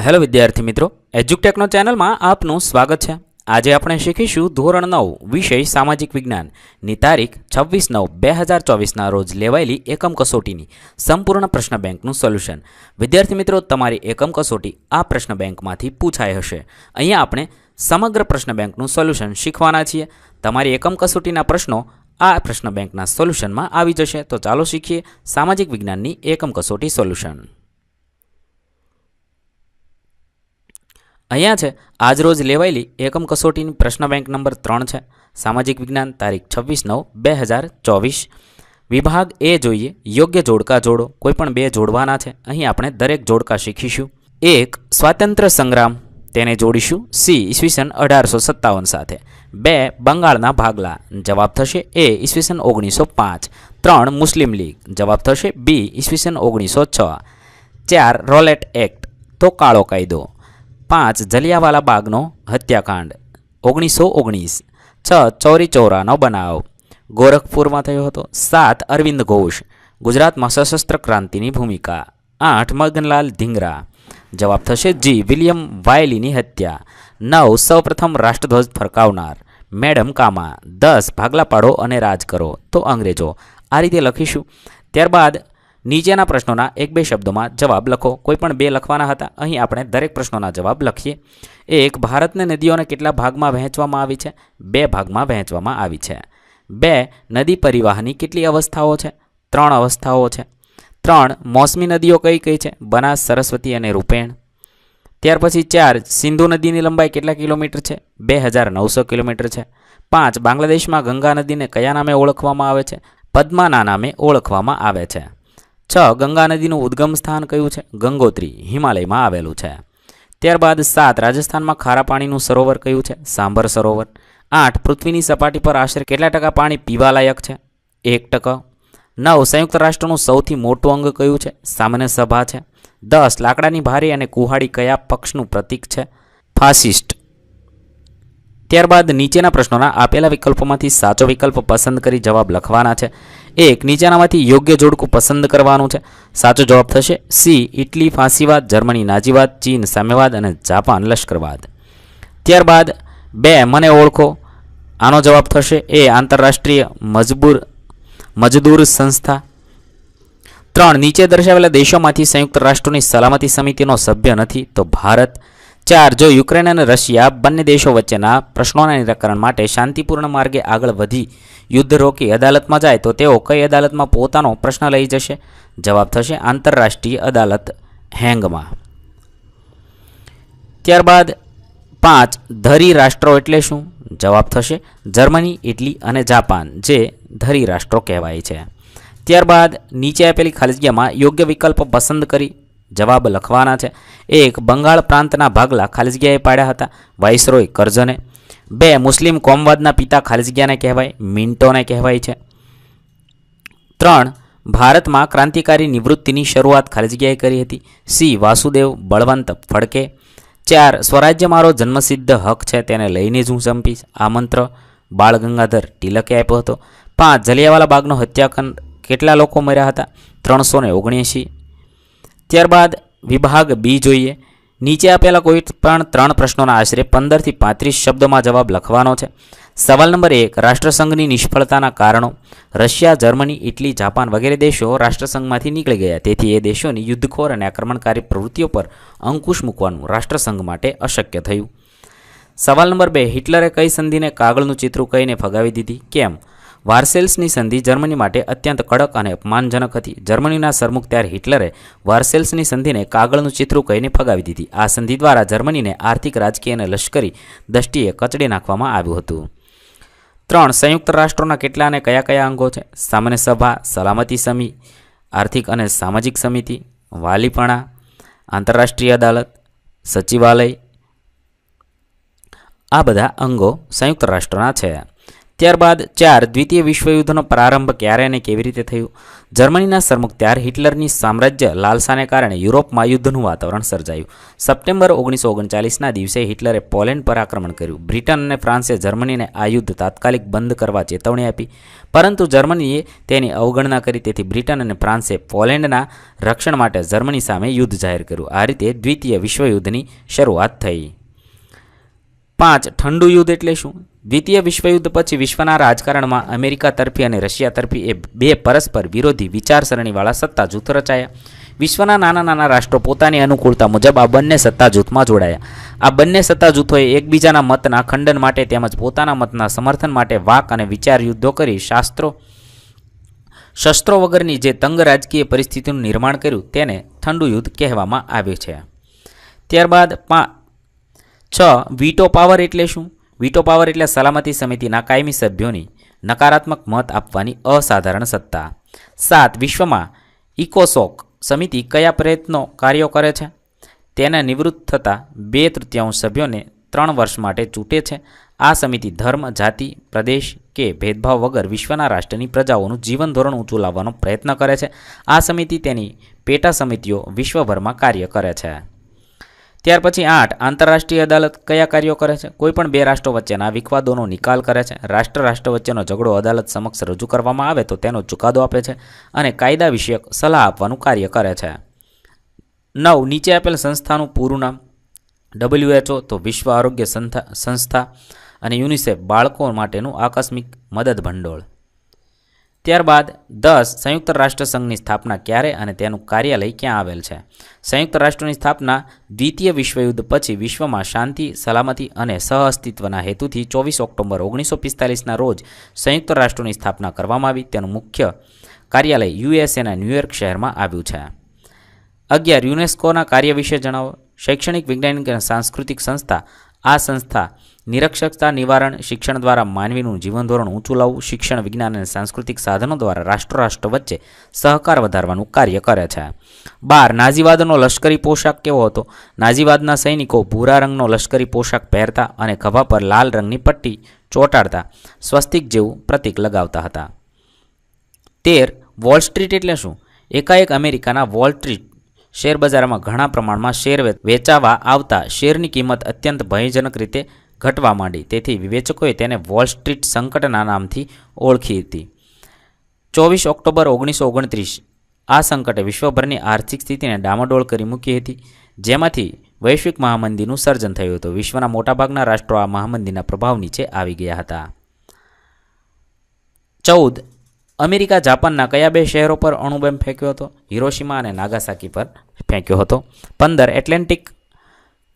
Hello વિદ્યાર્થી મિત્રો, એજ્યુટેકનો ચેનલમાં આપનું સ્વાગત છે। આજે આપણે શીખીશું ધોરણ 9 વિષય સામાજિક વિજ્ઞાનની તારીખ 26/9/2024ના રોજ લેવાયેલી એકમ કસોટીની સંપૂર્ણ પ્રશ્ન બેંકનું સોલ્યુશન। વિદ્યાર્થી મિત્રો, તમારી એકમ કસોટી આ પ્રશ્ન બેંકમાંથી પૂછાઈ હશે। અહીંયા આપણે સમગ્ર પ્રશ્ન બેંકનું સોલ્યુશન શીખવાના છીએ। તમારી એકમ કસોટીના પ્રશ્નો આ પ્રશ્ન બેંકના સોલ્યુશનમાં આવી જશે। તો ચાલો શીખીએ સામાજિક વિજ્ઞાનની એકમ કસોટી સોલ્યુશન। અહીંયા છે આજરોજ લેવાયેલી એકમ કસોટીની પ્રશ્ન બેંક નંબર 3 છે। સામાજિક વિજ્ઞાન તારીખ 26/9/2024। વિભાગ એ જોઈએ, યોગ્ય જોડકા જોડો। કોઈ પણ બે જોડવાના છે। અહીં આપણે દરેક જોડકા શીખીશું। 1 સ્વાતંત્ર્ય સંગ્રામ, તેને જોડીશું સી ઈસવીસન 1857 સાથે। 2 બંગાળના ભાગલા, જવાબ થશે એ ઈસવીસન 1905। 3 મુસ્લિમ લીગ, જવાબ થશે બી ઈસવીસન 1906। 4 રોલેટ એક્ટ, તો કાળો કાયદો। 5 જલિયાવાલા બાગનો હત્યાકાંડ 1919। 6 ચૌરી ચૌરાનો બનાવ, ગોરખપુરમાં થયો હતો। 7 અરવિંદ ઘોષ, ગુજરાતમાં સશસ્ત્ર ક્રાંતિની ભૂમિકા। 8 મગનલાલ ધીંગરા, જવાબ થશે જી વિલિયમ વાયલીની હત્યા। 9 સૌપ્રથમ રાષ્ટ્રધ્વજ ફરકાવનાર, મેડમ કામા। 10 ભાગલા પાડો અને રાજ કરો, તો અંગ્રેજો। આ રીતે લખીશું। ત્યારબાદ નીચેના પ્રશ્નોના 1-2 શબ્દોમાં જવાબ લખો। કોઈ પણ 2 લખવાના હતા। અહીં આપણે દરેક પ્રશ્નોના જવાબ લખીએ। 1 ભારતને નદીઓને કેટલા ભાગમાં વહેંચવામાં આવી છે? 2 ભાગમાં વહેંચવામાં આવી છે। 2 નદી પરિવહનની કેટલી અવસ્થાઓ છે? 3 અવસ્થાઓ છે। 3 મોસમી નદીઓ કઈ કઈ છે? બનાસ, સરસ્વતી અને રૂપેણ। ત્યાર પછી 4 સિંધુ નદીની લંબાઈ કેટલા કિલોમીટર છે? 2900 કિલોમીટર છે। 5 બાંગ્લાદેશમાં ગંગા નદીને કયા નામે ઓળખવામાં આવે છે? પદ્માના નામે ઓળખવામાં આવે છે। 6 ગંગા નદીનું ઉદ્ગમ સ્થાન કયું છે? ગંગોત્રી, હિમાલયમાં આવેલું છે। ત્યારબાદ 7 રાજસ્થાનમાં ખારા પાણીનું સરોવર કયું છે? સાંભર સરોવર। 8 પૃથ્વીની સપાટી પર આશરે કેટલા ટકા પાણી પીવાલાયક છે? 1%। 9 સંયુક્ત રાષ્ટ્રનું સૌથી મોટું અંગ કયું છે? સામાન્ય સભા છે। 10 લાકડાની ભારી અને કુહાડી કયા પક્ષનું પ્રતીક છે? ફાસિસ્ટ। ત્યારબાદ નીચેના પ્રશ્નોના આપેલા વિકલ્પોમાંથી સાચો વિકલ્પ પસંદ કરી જવાબ લખવાના છે। 1 નીચેનામાંથી યોગ્ય જોડકું પસંદ કરવાનું છે। સાચો જવાબ થશે સી ઇટલી ફાંસીવાદ, જર્મની નાજીવાદ, ચીન સામ્યવાદ અને જાપાન લશ્કરવાદ। ત્યારબાદ 2 મને ઓળખો, આનો જવાબ થશે એ આંતરરાષ્ટ્રીય મજદૂર સંસ્થા। 3 નીચે દર્શાવેલા દેશોમાંથી સંયુક્ત રાષ્ટ્રોની સલામતી સમિતિનો સભ્ય નથી, તો ભારત। 4 જો યુક્રેન અને રશિયા બંને દેશો વચ્ચેના પ્રશ્નોના નિરાકરણ માટે શાંતિપૂર્ણ માર્ગે આગળ વધી યુદ્ધ રોકી અદાલતમાં જાય તો તેઓ કઈ અદાલતમાં પોતાનો પ્રશ્ન લઈ જશે? જવાબ થશે આંતરરાષ્ટ્રીય અદાલત હેંગમાં। ત્યારબાદ 5 ધરી રાષ્ટ્રો એટલે શું? જવાબ થશે જર્મની, ઇટલી અને જાપાન, જે ધરી રાષ્ટ્રો કહેવાય છે। ત્યારબાદ નીચે આપેલી ખાલી જગ્યામાં યોગ્ય વિકલ્પ પસંદ કરી જવાબ લખવાના છે। 1 બંગાળ પ્રાંતના ભાગલા ખાલી જગ્યાએ પાડ્યા હતા, વાઇસરોય કરઝને। 2 મુસ્લિમ કોમવાદના પિતા ખાલી જગ્યાને કહેવાય, મિન્ટોને કહેવાય છે। 3 ભારતમાં ક્રાંતિકારી નિવૃત્તિની શરૂઆત ખાલી જગ્યાએ કરી હતી, સી વાસુદેવ બળવંત ફડકે। 4 સ્વરાજ્ય મારો જન્મસિદ્ધ હક છે, તેને લઈને જ હું સંપીશ, આ મંત્ર બાળ ગંગાધર તિલકે આપ્યો હતો। 5 જલિયાવાલા બાગનો હત્યાકાંડ કેટલા લોકો મર્યા હતા? 379। ત્યારબાદ વિભાગ બી જોઈએ। નીચે આપેલા કોઈ પણ 3 પ્રશ્નોના આશરે 15 થી 35 શબ્દોમાં જવાબ લખવાનો છે। સવાલ નંબર 1 રાષ્ટ્રસંઘની નિષ્ફળતાના કારણો। રશિયા, જર્મની, ઇટલી, જાપાન વગેરે દેશો રાષ્ટ્રસંઘમાંથી નીકળી ગયા, તેથી એ દેશોની યુદ્ધખોર અને આક્રમણકારી પ્રવૃત્તિઓ પર અંકુશ મૂકવાનું રાષ્ટ્રસંઘ માટે અશક્ય થયું। સવાલ નંબર 2 હિટલરે કઈ સંધિને કાગળનું ચિત્રું કહીને ફગાવી દીધી? કેમ? વાર્સેલ્સની સંધિ જર્મની માટે અત્યંત કડક અને અપમાનજનક હતી। જર્મનીના સરમુખ ત્યારે હિટલરે વાર્સેલ્સની સંધિને કાગળનું ચિત્રું કહીને ફગાવી દીધી। આ સંધિ દ્વારા જર્મનીને આર્થિક, રાજકીય અને લશ્કરી દ્રષ્ટિએ કચડી નાખવામાં આવ્યું હતું। 3 સંયુક્ત રાષ્ટ્રોના કેટલા અને કયા કયા અંગો છે? સામાન્ય સભા, સલામતી સમિતિ, આર્થિક અને સામાજિક સમિતિ, વાલીપણા, આંતરરાષ્ટ્રીય અદાલત, સચિવાલય, આ બધા અંગો સંયુક્ત રાષ્ટ્રોના છે। ત્યારબાદ 4 દ્વિતીય વિશ્વયુદ્ધનો પ્રારંભ ક્યારે અને કેવી રીતે થયું? જર્મનીના સરમુખત્યાર હિટલરની સામ્રાજ્ય લાલસાને કારણે યુરોપમાં યુદ્ધનું વાતાવરણ સર્જાયું. સપ્ટેમ્બર 1939ના દિવસે હિટલરે પોલેન્ડ પર આક્રમણ કર્યું. બ્રિટન અને ફ્રાન્સે જર્મનીને આ યુદ્ધ તાત્કાલિક બંધ કરવા ચેતવણી આપી, પરંતુ જર્મનીએ તેની અવગણના કરી. તેથી બ્રિટન અને ફ્રાન્સે પોલેન્ડના રક્ષણ માટે જર્મની સામે યુદ્ધ જાહેર કર્યું. આ રીતે દ્વિતીય વિશ્વયુદ્ધની શરૂઆત થઈ. 5 ઠંડુ યુદ્ધ એટલે શું? દ્વિતીય વિશ્વયુદ્ધ પછી વિશ્વના રાજકારણમાં અમેરિકા તરફી અને રશિયા તરફી એ બે પરસ્પર વિરોધી વિચારસરણીવાળા સત્તા જૂથ રચાયા. વિશ્વના નાના નાના રાષ્ટ્રો પોતાની અનુકૂળતા મુજબ આ બંને સત્તા જૂથમાં જોડાયા. આ બંને સત્તા જૂથોએ એકબીજાના મતના ખંડન માટે તેમજ પોતાના મતના સમર્થન માટે વાક અને વિચાર યુદ્ધો કરી શસ્ત્રો વગરની જે તંગ રાજકીય પરિસ્થિતિનું નિર્માણ કર્યું તેને ઠંડુ યુદ્ધ કહેવામાં આવ્યું છે. ત્યારબાદ 6 વીટો પાવર એટલે શું? વીટો પાવર એટલે સલામતી સમિતિના કાયમી સભ્યોની નકારાત્મક મત આપવાની અસાધારણ સત્તા. 7 વિશ્વમાં ઇકોસોક સમિતિ કયા પ્રયત્નો કાર્યો કરે છે? તેના નિવૃત્ત થતા 2/3 સભ્યોને 3 વર્ષ માટે ચૂંટે છે. આ સમિતિ ધર્મ, જાતિ, પ્રદેશ કે ભેદભાવ વગર વિશ્વના રાષ્ટ્રની પ્રજાઓનું જીવન ધોરણ ઊંચું લાવવાનો પ્રયત્ન કરે છે. આ સમિતિ તેની પેટા સમિતિઓ વિશ્વભરમાં કાર્ય કરે છે. ત્યાર પછી 8 આંતરરાષ્ટ્રીય અદાલત કયા કાર્યો કરે છે? કોઈપણ 2 રાષ્ટ્રો વચ્ચેના વિવાદોનો નિકાલ કરે છે. રાષ્ટ્ર વચ્ચેનો ઝઘડો અદાલત સમક્ષ રજૂ કરવામાં આવે તો તેનો ચુકાદો આપે છે અને કાયદા વિષયક સલાહ આપવાનું કાર્ય કરે છે. 9 નીચે આપેલ સંસ્થાનું પૂરું નામ? WHO તો વિશ્વ આરોગ્ય સંસ્થા અને યુનિસેફ બાળકો માટેનું આકસ્મિક મદદ ભંડોળ. ત્યારબાદ 10 સંયુક્ત રાષ્ટ્ર સંઘની સ્થાપના ક્યારે અને તેનું કાર્યાલય ક્યાં આવેલ છે? સંયુક્ત રાષ્ટ્રોની સ્થાપના દ્વિતીય વિશ્વયુદ્ધ પછી વિશ્વમાં શાંતિ, સલામતી અને સહઅસ્તિત્વના હેતુથી 24 ઓક્ટોબર 1945ના રોજ સંયુક્ત રાષ્ટ્રોની સ્થાપના કરવામાં આવી. તેનું મુખ્ય કાર્યાલય યુએસએના ન્યૂયોર્ક શહેરમાં આવ્યું છે. 11 યુનેસ્કોના કાર્ય વિશે જણાવો. શૈક્ષણિક, વૈજ્ઞાનિક અને સાંસ્કૃતિક સંસ્થા. આ સંસ્થા નિરક્ષરતા નિવારણ, શિક્ષણ દ્વારા માનવીનું જીવન ધોરણ ઊંચું લાવવું, શિક્ષણ, વિજ્ઞાન અને સાંસ્કૃતિક સાધનો દ્વારા રાષ્ટ્ર વચ્ચે સહકાર વધારવાનું કાર્ય કરે છે. 12 નાઝીવાદનો લશ્કરી પોશાક કેવો હતો? નાઝીવાદના સૈનિકો ભૂરા રંગનો લશ્કરી પોશાક પહેરતા અને ખભા પર લાલ રંગની પટ્ટી ચોંટાડતા સ્વસ્તિક જેવું પ્રતીક લગાવતા હતા. 13 વોલ સ્ટ્રીટ એટલે શું? એકાએક અમેરિકાના વોલ સ્ટ્રીટ શેરબજારમાં ઘણા પ્રમાણમાં શેર વેચાવા આવતા શેરની કિંમત અત્યંત ભયજનક રીતે ઘટવા માંડી. તેથી વિવેચકોએ તેને વોલ સ્ટ્રીટ સંકટના નામથી ઓળખી હતી. 24 ઓક્ટોબર 1929 આ સંકટે વિશ્વભરની આર્થિક સ્થિતિને ડામાડોળ કરી મૂકી હતી, જેમાંથી વૈશ્વિક મહામંદીનું સર્જન થયું હતું. વિશ્વના મોટાભાગના રાષ્ટ્રો આ મહામંદીના પ્રભાવ નીચે આવી ગયા હતા. 14 અમેરિકા જાપાનના કયા 2 શહેરો પર અણુબોમ્બ ફેંક્યો હતો? હિરોશિમા અને નાગાસાકી પર ફેંક્યો હતો. 15 એટલાન્ટિક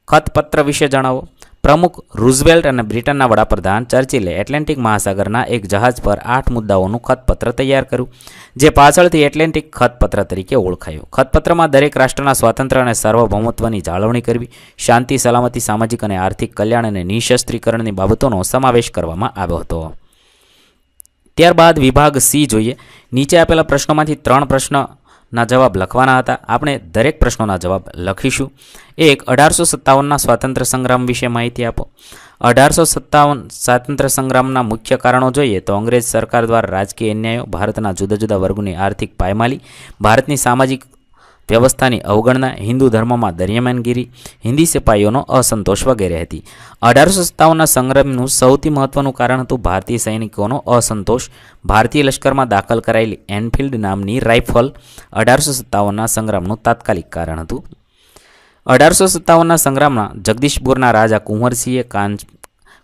ખતપત્ર વિશે જણાવો. પ્રમુખ રૂઝવેલ્ટ અને બ્રિટનના વડાપ્રધાન ચર્ચિલે એટલાન્ટિક મહાસાગરના એક જહાજ પર 8 મુદ્દાઓનું ખતપત્ર તૈયાર કર્યું, જે પાછળથી એટલાન્ટિક ખતપત્ર તરીકે ઓળખાયું. ખતપત્રમાં દરેક રાષ્ટ્રના સ્વાતંત્ર્ય અને સાર્વભૌમત્વની જાળવણી કરવી, શાંતિ, સલામતી, સામાજિક અને આર્થિક કલ્યાણ અને નિઃશસ્ત્રીકરણની બાબતોનો સમાવેશ કરવામાં આવ્યો હતો. ત્યારબાદ વિભાગ સી જોઈએ. નીચે આપેલા પ્રશ્નોમાંથી 3 પ્રશ્નના જવાબ લખવાના હતા. આપણે દરેક પ્રશ્નોના જવાબ લખીશું. 1 1857ના સ્વાતંત્ર્ય સંગ્રામ વિશે માહિતી આપો. 1857 સ્વાતંત્ર્ય સંગ્રામના મુખ્ય કારણો જોઈએ તો અંગ્રેજ સરકાર દ્વારા રાજકીય અન્યાયો, ભારતના જુદા જુદા વર્ગોની આર્થિક પાયમાલી, ભારતની સામાજિક વ્યવસ્થાની અવગણના, હિન્દુ ધર્મમાં દરિયામનગીરી, હિન્દી સિપાહીઓનો અસંતોષ વગેરે હતી. 1857ના સંગ્રામનું સૌથી મહત્વનું કારણ હતું ભારતીય સૈનિકોનો અસંતોષ. ભારતીય લશ્કરમાં દાખલ કરાયેલી એનફિલ્ડ નામની રાઇફલ 1857ના સંગ્રામનું તાત્કાલિક કારણ હતું. 1857ના સંગ્રામમાં જગદીશપુરના રાજા કુંવરસિંહે,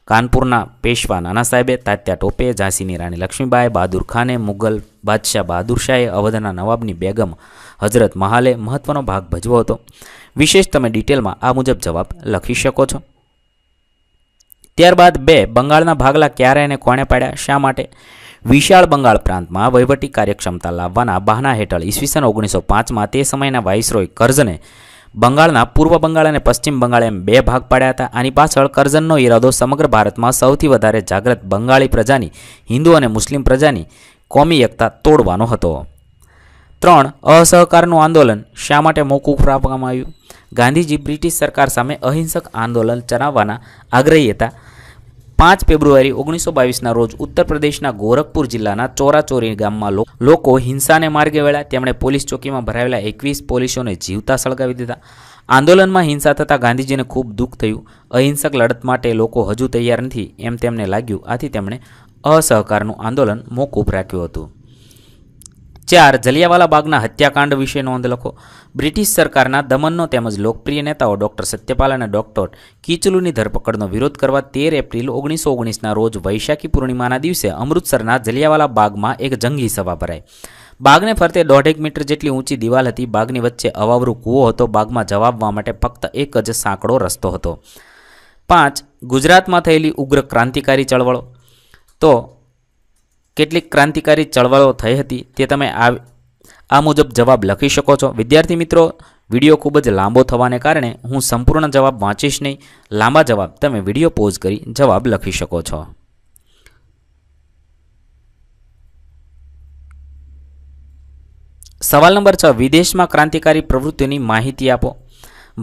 કાનપુરના પેશવા નાના સાહેબે, તાત્યા ટોપે, ઝાંસીની રાણી લક્ષ્મીબાઈ, બહાદુર ખાને, મુગલ બાદશાહ બહાદુર શાહે, અવધના નવાબની બેગમ હજરત મહાલે મહત્વનો ભાગ ભજવ્યો હતો. વિશેષ તમે ડિટેલમાં આ મુજબ જવાબ લખી શકો છો. ત્યારબાદ 2 બંગાળના ભાગલા ક્યારે અને કોણે પાડ્યા, શા માટે? વિશાળ બંગાળ પ્રાંતમાં વહીવટી કાર્યક્ષમતા લાવવાના બહાના હેઠળ ઈસવીસન 1905માં તે સમયના વાઇસરોય કર્ઝને બંગાળના પૂર્વ બંગાળ અને પશ્ચિમ બંગાળ એમ 2 ભાગ પાડ્યા હતા. આની પાછળ કર્ઝનનો ઈરાદો સમગ્ર ભારતમાં સૌથી વધારે જાગૃત બંગાળી પ્રજાની, હિન્દુ અને મુસ્લિમ પ્રજાની કોમી એકતા તોડવાનો હતો. 3 અસહકારનું આંદોલન શા માટે મોકૂફ રાખવામાં આવ્યું? ગાંધીજી બ્રિટિશ સરકાર સામે અહિંસક આંદોલન ચલાવવાના આગ્રહી હતા. 5 ફેબ્રુઆરી 1922ના રોજ ઉત્તર પ્રદેશના ગોરખપુર જિલ્લાના ચોરાચોરી ગામમાં લોકો હિંસાને માર્ગે વળ્યા. તેમણે પોલીસ ચોકીમાં ભરાયેલા 21 પોલીસોને જીવતા સળગાવી દીધા. આંદોલનમાં હિંસા થતાં ગાંધીજીને ખૂબ દુઃખ થયું. અહિંસક લડત માટે લોકો હજુ તૈયાર નથી એમ તેમને લાગ્યું. આથી તેમણે અસહકારનું આંદોલન મોકૂફ રાખ્યું હતું. 4. જલિયાવાલા બાગના હત્યાકાંડ વિશે નોંધ લખો. બ્રિટિશ સરકારના દમનનો તેમજ લોકપ્રિય નેતાઓ ડૉક્ટર સત્યપાલ અને ડૉક્ટર કીચલુની ધરપકડનો વિરોધ કરવા 13 એપ્રિલ 1919ના રોજ વૈશાખી પૂર્ણિમાના દિવસે અમૃતસરના જલિયાવાલા બાગમાં એક જંગી સભા ભરાઈ. બાગને ફરતે 1.5 મીટર જેટલી ઊંચી દિવાલ હતી. બાગની વચ્ચે અવાવરું કૂવો હતો. બાગમાં જવા માટે ફક્ત એક જ સાંકડો રસ્તો હતો. 5. ગુજરાતમાં થયેલી ઉગ્ર ક્રાંતિકારી ચળવળો. તો કેટલીક ક્રાંતિકારી ચળવળો થઈ હતી તે તમે આ મુજબ જવાબ લખી શકો છો. વિદ્યાર્થી મિત્રો, વિડીયો ખૂબ જ લાંબો થવાને કારણે હું સંપૂર્ણ જવાબ વાંચીશ નહીં. લાંબા જવાબ તમે વિડીયો પોઝ કરી જવાબ લખી શકો છો. સવાલ નંબર 6. વિદેશમાં ક્રાંતિકારી પ્રવૃત્તિઓની માહિતી આપો.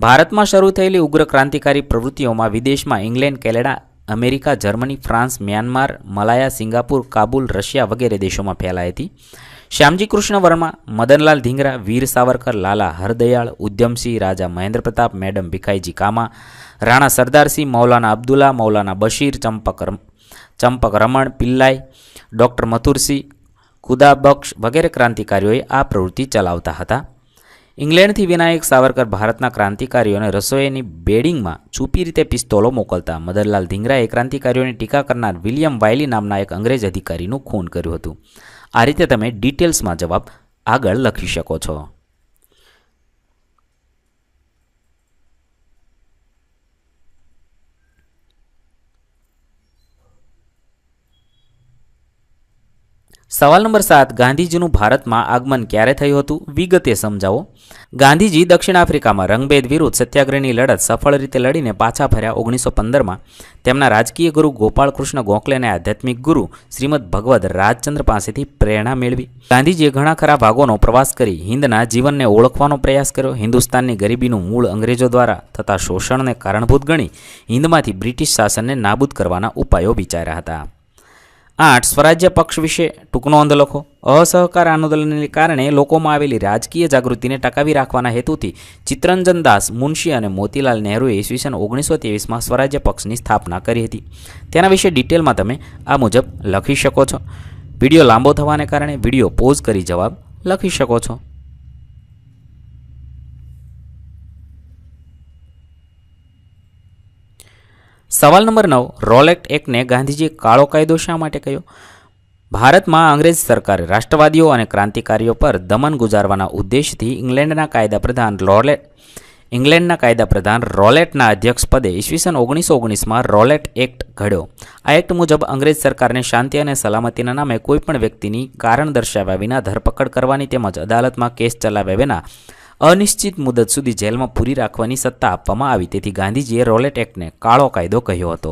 ભારતમાં શરૂ થયેલી ઉગ્ર ક્રાંતિકારી પ્રવૃત્તિઓમાં વિદેશમાં England, Canada, America, Germany, France, Myanmar, Malaya, Singapore, Kabul, Russia વગેરે દેશોમાં ફેલાઈ હતી. શ્યામજી કૃષ્ણ વર્મા, મદનલાલ ધીંગરા, વીર સાવરકર, લાલા હરદયાળ, ઉધમસિંહ, રાજા મહેન્દ્ર પ્રતાપ, મેડમ ભીખાઈજી કામા, રાણા સરદારસિંહ, મૌલાના અબ્દુલ્લા, મૌલાના બશીર, ચંપક રમણ પિલ્લાઈ, ડૉક્ટર મથુરસિંહ, ખુદાબક્ષ વગેરે ક્રાંતિકારીઓએ આ પ્રવૃત્તિ ચલાવતા હતા. ઇંગ્લેન્ડથી વિનાયક સાવરકર ભારતના ક્રાંતિકારીઓને રસોઈની બેડિંગમાં છુપી રીતે પિસ્તોલો મોકલતા. મદનલાલ ધીંગરાએ ક્રાંતિકારીઓની ટીકા કરનાર વિલિયમ વાયલી નામના એક અંગ્રેજ અધિકારીનું ખૂન કર્યું હતું. આ રીતે તમે ડિટેલ્સમાં જવાબ આગળ લખી શકો છો. સવાલ નંબર 7. ગાંધીજીનું ભારતમાં આગમન ક્યારે થયું હતું? વિગતે સમજાવો. ગાંધીજી દક્ષિણ આફ્રિકામાં રંગભેદ વિરુદ્ધ સત્યાગ્રહની લડત સફળ રીતે લડીને પાછા ફર્યા. 1915માં તેમના રાજકીય ગુરુ ગોપાળકૃષ્ણ ગોખલે અને આધ્યાત્મિક ગુરુ શ્રીમદ ભગવદ રાજચંદ્ર પાસેથી પ્રેરણા મેળવી. ગાંધીજીએ ઘણા ખરા ભાગોનો પ્રવાસ કરી હિંદના જીવનને ઓળખવાનો પ્રયાસ કર્યો. હિન્દુસ્તાનની ગરીબીનું મૂળ અંગ્રેજો દ્વારા થતા શોષણને કારણભૂત ગણી હિંદમાંથી બ્રિટિશ શાસનને નાબૂદ કરવાના ઉપાયો વિચાર્યા હતા. 8. સ્વરાજ્ય પક્ષ વિશે ટૂંક નોંધ લખો. અસહકાર આંદોલનને કારણે લોકોમાં આવેલી રાજકીય જાગૃતિને ટકાવી રાખવાના હેતુથી ચિત્તરંજન દાસ મુનશી અને મોતીલાલ નહેરુએ ઈસવીસન 1923માં સ્વરાજ્ય પક્ષની સ્થાપના કરી હતી. તેના વિશે ડિટેલમાં તમે આ મુજબ લખી શકો છો. વિડીયો લાંબો થવાને કારણે વિડીયો પોઝ કરી જવાબ લખી શકો છો. સવાલ નંબર 9. રોલેટ એક્ટને ગાંધીજીએ કાળો કાયદો શા માટે કહ્યો? ભારતમાં અંગ્રેજ સરકારે રાષ્ટ્રવાદીઓ અને ક્રાંતિકારીઓ પર દમન ગુજારવાના ઉદ્દેશથી ઇંગ્લેન્ડના કાયદાપ્રધાન રોલેટના અધ્યક્ષપદે ઈસવીસન 1919માં રોલેટ એક્ટ ઘડ્યો. આ એક્ટ મુજબ અંગ્રેજ સરકારને શાંતિ અને સલામતીના નામે કોઈપણ વ્યક્તિની કારણ દર્શાવ્યા વિના ધરપકડ કરવાની તેમજ અદાલતમાં કેસ ચલાવ્યા વિના અનિશ્ચિત મુદત સુધી જેલમાં પૂરી રાખવાની સત્તા આપવામાં આવી. તેથી ગાંધીજીએ રોલેટ એક્ટને કાળો કાયદો કહ્યો હતો.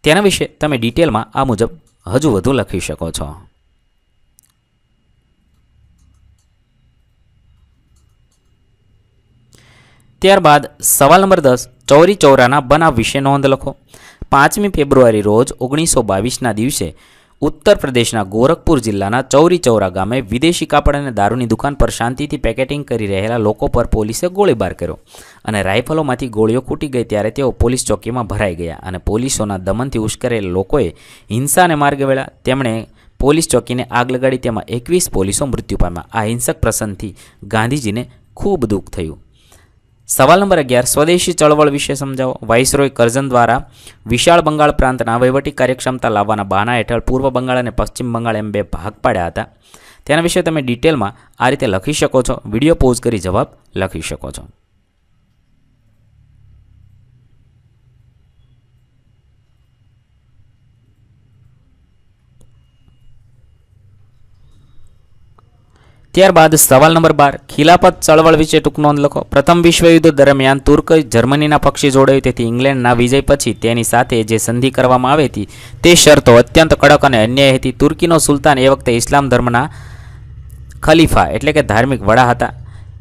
તેના વિશે તમે ડિટેલમાં આ મુજબ હજુ વધુ લખી શકો છો. ત્યારબાદ સવાલ નંબર 10. ચૌરી ચૌરાના બનાવ વિશે નોંધ લખો. 5મી ફેબ્રુઆરી રોજ 1922ના દિવસે ઉત્તર પ્રદેશના ગોરખપુર જિલ્લાના ચૌરી ચૌરા ગામે વિદેશી કાપડ અને દારૂની દુકાન પર શાંતિથી પેકેટિંગ કરી રહેલા લોકો પર પોલીસે ગોળીબાર કર્યો અને રાઇફલોમાંથી ગોળીઓ ફૂટી ગઈ ત્યારે તેઓ પોલીસ ચોકીમાં ભરાઈ ગયા અને પોલીસોના દમનથી ઉશ્કેરેલા લોકોએ હિંસાને માર્ગે વળ્યા. તેમણે પોલીસ ચોકીને આગ લગાડી. તેમાં 21 પોલીસો મૃત્યુ પામ્યા. આ હિંસક પ્રસંગથી ગાંધીજીને ખૂબ દુઃખ થયું. સવાલ નંબર 11. સ્વદેશી ચળવળ વિશે સમજાવો. વાઇસરોય કરઝન દ્વારા વિશાળ બંગાળ પ્રાંતના વહીવટી કાર્યક્ષમતા લાવવાના બહાના હેઠળ પૂર્વ બંગાળ અને પશ્ચિમ બંગાળ એમ 2 ભાગ પાડ્યા હતા. તેના વિશે તમે ડિટેલમાં આ રીતે લખી શકો છો. વિડીયો પોઝ કરી જવાબ લખી શકો છો. ત્યારબાદ સવાલ નંબર 12. ખિલાફત ચળવળ વિશે ટૂંક નોંધ લખો. પ્રથમ વિશ્વયુદ્ધ દરમિયાન તુર્ક જર્મનીના પક્ષે જોડાયું. તેથી ઇંગ્લેન્ડના વિજય પછી તેની સાથે જે સંધિ કરવામાં આવી હતી તે શરતો અત્યંત કડક અને અન્યાયી હતી. તુર્કીનો સુલતાન એ વખતે ઇસ્લામ ધર્મના ખલીફા એટલે કે ધાર્મિક વડા હતા.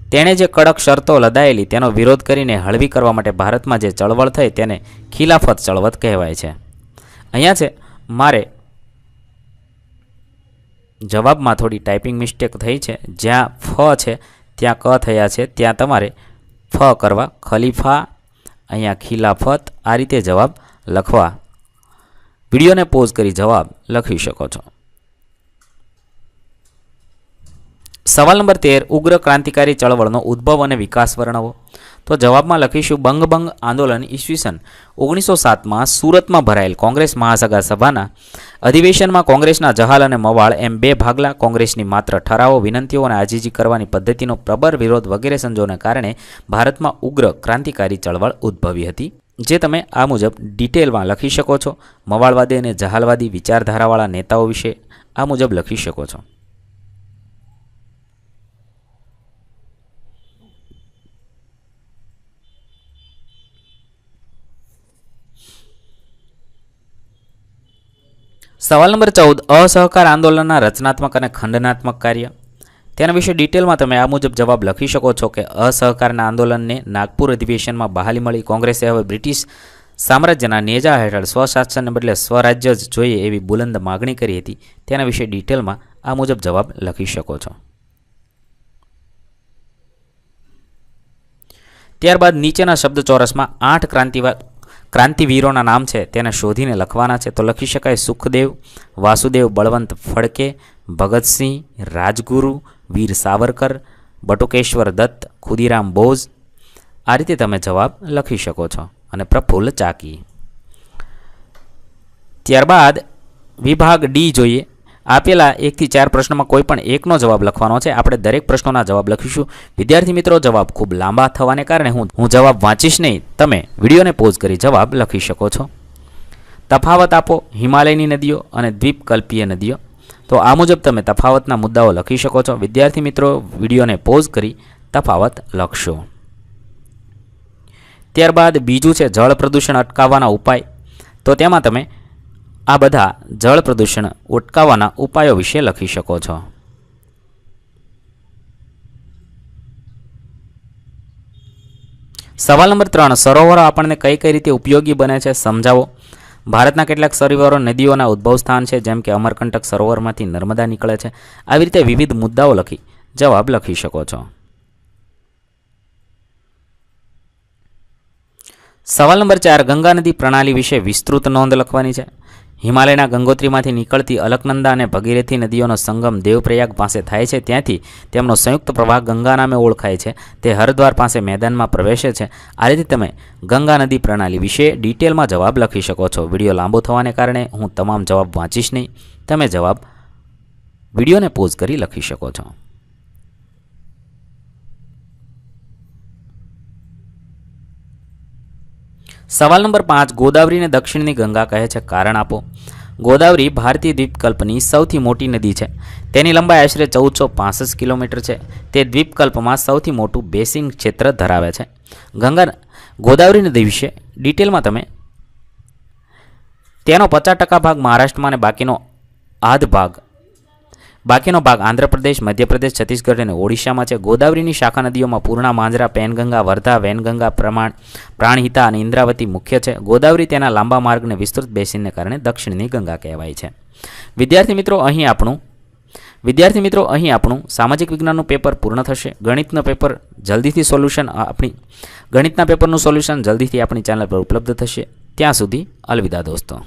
તેણે જે કડક શરતો લદાયેલી તેનો વિરોધ કરીને હળવી કરવા માટે ભારતમાં જે ચળવળ થઈ તેને ખિલાફત ચળવળ કહેવાય છે. અહીંયા છે મારે જવાબમાં થોડી ટાઈપિંગ મિસ્ટેક થઈ છે. જ્યાં ફ છે ત્યાં ક થયા છે, ત્યાં તમારે ફ કરવા, ખલીફા, અહીંયા ખિલાફત, આ રીતે જવાબ લખવા. વિડીયોને પોઝ કરી જવાબ લખી શકો છો. સવાલ નંબર 13, ઉગ્ર ક્રાંતિકારી ચળવળનો ઉદ્ભવ અને વિકાસ વર્ણવો. તો જવાબમાં લખીશું બંગભંગ આંદોલન ઈસવીસન 1907માં સુરતમાં ભરાયેલ કોંગ્રેસ મહાસભા સભાના અધિવેશનમાં કોંગ્રેસના જહાલ અને મવાળ એમ બે ભાગલા, કોંગ્રેસની માત્ર ઠરાવો, વિનંતીઓ અને આજીજી કરવાની પદ્ધતિનો પ્રબળ વિરોધ વગેરે સંજોગોને કારણે ભારતમાં ઉગ્ર ક્રાંતિકારી ચળવળ ઉદ્ભવી હતી, જે તમે આ મુજબ ડિટેલમાં લખી શકો છો. મવાળવાદી અને જહાલવાદી વિચારધારાવાળા નેતાઓ વિશે આ મુજબ લખી શકો છો. સવાલ નંબર 14, અસહકાર આંદોલનના રચનાત્મક અને ખંડનાત્મક કાર્ય. તેના વિશે ડિટેલમાં તમે આ મુજબ જવાબ લખી શકો છો કે અસહકારના આંદોલનને નાગપુર અધિવેશનમાં બહાલી મળી. કોંગ્રેસે હવે બ્રિટિશ સામ્રાજ્યના નેજા હેઠળ સ્વશાસનને બદલે સ્વરાજ્ય જ જોઈએ એવી બુલંદ માગણી કરી હતી. તેના વિશે ડિટેલમાં આ મુજબ જવાબ લખી શકો છો. ત્યારબાદ નીચેના શબ્દચોરસમાં 8 ક્રાંતિવીરોના નામ છે તેને શોધીને લખવાના છે. તો લખી શકાય સુખદેવ, વાસુદેવ બળવંત ફડકે, ભગતસિંહ, રાજગુરુ, વીર સાવરકર, બટુકેશ્વર દત્ત, ખુદીરામ બોઝ. આ રીતે તમે જવાબ લખી શકો છો. અને પ્રફુલ્લ ચાકી. ત્યારબાદ વિભાગ ડી જોઈએ. આપેલા 1 થી 4 પ્રશ્નોમાં કોઈ પણ એકનો જવાબ લખવાનો છે. આપણે દરેક પ્રશ્નોના જવાબ લખીશું. વિદ્યાર્થી મિત્રો, જવાબ ખૂબ લાંબા થવાને કારણે હું જવાબ વાંચીશ નહીં, તમે વિડીયોને પોઝ કરી જવાબ લખી શકો છો. તફાવત આપો હિમાલયની નદીઓ અને દ્વીપકલ્પીય નદીઓ. તો આ મુજબ તમે તફાવતના મુદ્દાઓ લખી શકો છો. વિદ્યાર્થી મિત્રો, વિડીયોને પોઝ કરી તફાવત લખશો. ત્યારબાદ બીજું છે જળ પ્રદૂષણ અટકાવવાના ઉપાય. તો તેમાં તમે આ બધા જળ પ્રદૂષણ અટકાવવાના ઉપાયો વિશે લખી શકો છો. સવાલ નંબર 3, સરોવરો આપણને કઈ કઈ રીતે ઉપયોગી બને છે સમજાવો. ભારતના કેટલાક સરોવરો નદીઓના ઉદ્ભવ સ્થાન છે, જેમ કે અમરકંટક સરોવરમાંથી નર્મદા નીકળે છે. આવી રીતે વિવિધ મુદ્દાઓ લખી જવાબ લખી શકો છો. સવાલ નંબર 4, ગંગા નદી પ્રણાલી વિશે વિસ્તૃત નોંધ લખવાની છે. હિમાલયના ગંગોત્રીમાંથી નીકળતી અલકનંદા અને ભગીરથી નદીઓનો સંગમ દેવપ્રયાગ પાસે થાય છે. ત્યાંથી તેમનો સંયુક્ત પ્રવાહ ગંગા નામે ઓળખાય છે. તે હરદ્વાર પાસે મેદાનમાં પ્રવેશે છે. આ રીતે તમે ગંગા નદી પ્રણાલી વિશે ડિટેલમાં જવાબ લખી શકો છો. વિડીયો લાંબો થવાને કારણે હું તમામ જવાબ વાંચીશ નહીં, તમે જવાબ વિડીયોને પોઝ કરી લખી શકો છો. સવાલ નંબર 5, ગોદાવરીને દક્ષિણની ગંગા કહે છે, કારણ આપો. ગોદાવરી ભારતીય દ્વીપકલ્પની સૌથી મોટી નદી છે. તેની લંબાઈ આશરે 1465 કિલોમીટર છે. તે દ્વીપકલ્પમાં સૌથી મોટું બેસિન ક્ષેત્ર ધરાવે છે. ગોદાવરી નદી વિશે ડિટેલમાં તમે તેનો 50% ભાગ મહારાષ્ટ્રમાં અને બાકીનો ભાગ આંધ્રપ્રદેશ, મધ્યપ્રદેશ, છત્તીસગઢ અને ઓડિશામાં છે. ગોદાવરીની શાખા નદીઓમાં પૂર્ણા, માંજરા, પેનગંગા, વર્ધા, વેનગંગા, પ્રાણહિતા અને ઇન્દ્રાવતી મુખ્ય છે. ગોદાવરી તેના લાંબા માર્ગને વિસ્તૃત બેસિનને કારણે દક્ષિણની ગંગા કહેવાય છે. વિદ્યાર્થી મિત્રો, અહીં આપણું સામાજિક વિજ્ઞાનનું પેપર પૂર્ણ થશે. ગણિતના પેપરનું સોલ્યુશન જલ્દીથી આપણી ચેનલ પર ઉપલબ્ધ થશે. ત્યાં સુધી અલવિદા દોસ્તો.